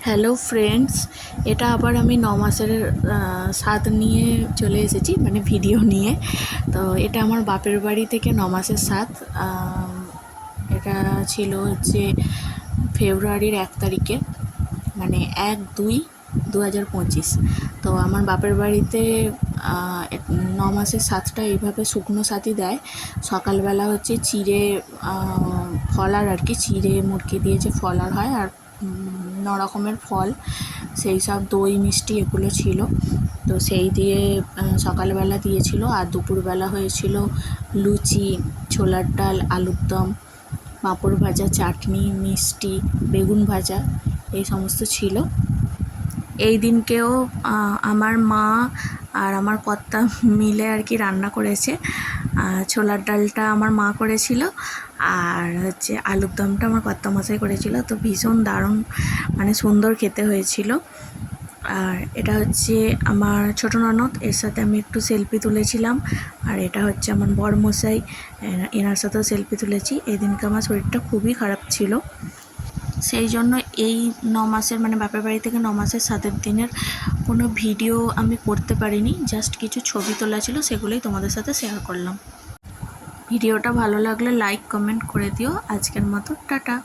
Hello friends, এটা আবার আমি 9 মাসের স্বাদ নিয়ে চলে এসেছি, মানে ভিডিও নিয়ে। তো এটা আমার বাপের বাড়ি থেকে 9 মাসের স্বাদ। এটা ছিল হচ্ছে ফেব্রুয়ারির 1 তারিখে, মানে 1/2/2025। তো আমার বাপের বাড়িতে 9 মাসের স্বাদটা এইভাবে শুকনো স্বাদই দেয়। সকালবেলা হচ্ছে চিড়ে ফলার আর কি, চিড়ে মুরগি দিয়ে যে ফলার হয়, আর 9 রকমের ফল, সেই সব দই মিষ্টি এগুলো ছিল। তো সেই দিয়ে সকালবেলা দিয়েছিল। আর দুপুরবেলা হয়েছিল লুচি, ছোলার ডাল, আলুর দম, পাঁপড় ভাজা, চাটনি, মিষ্টি, বেগুন ভাজা, এই সমস্ত ছিল। এই দিনকেও আমার মা আর আমার কর্তা মিলে আর কি রান্না করেছে। ছোলার ডালটা আমার মা করেছিল, আর হচ্ছে আলুর দমটা আমার কর্তামশাই করেছিল। তো ভীষণ দারুণ, মানে সুন্দর খেতে হয়েছিল। আর এটা হচ্ছে আমার ছোটো ননদ, এর সাথে আমি একটু সেলফি তুলেছিলাম। আর এটা হচ্ছে আমার বরমশাই, এনার সাথেও সেলফি তুলেছি। এই দিনকে আমার শরীরটা খুবই খারাপ ছিল, সেই জন্য এই 9 মাসের, মানে বাপের বাড়ি থেকে 9 মাসের স্বাদের দিনের কোনো ভিডিও আমি করতে পারিনি। জাস্ট কিছু ছবি তোলা ছিল, সেগুলোই তোমাদের সাথে শেয়ার করলাম। ভিডিওটা ভালো লাগলে লাইক কমেন্ট করে দিও। আজকের মতো টাটা।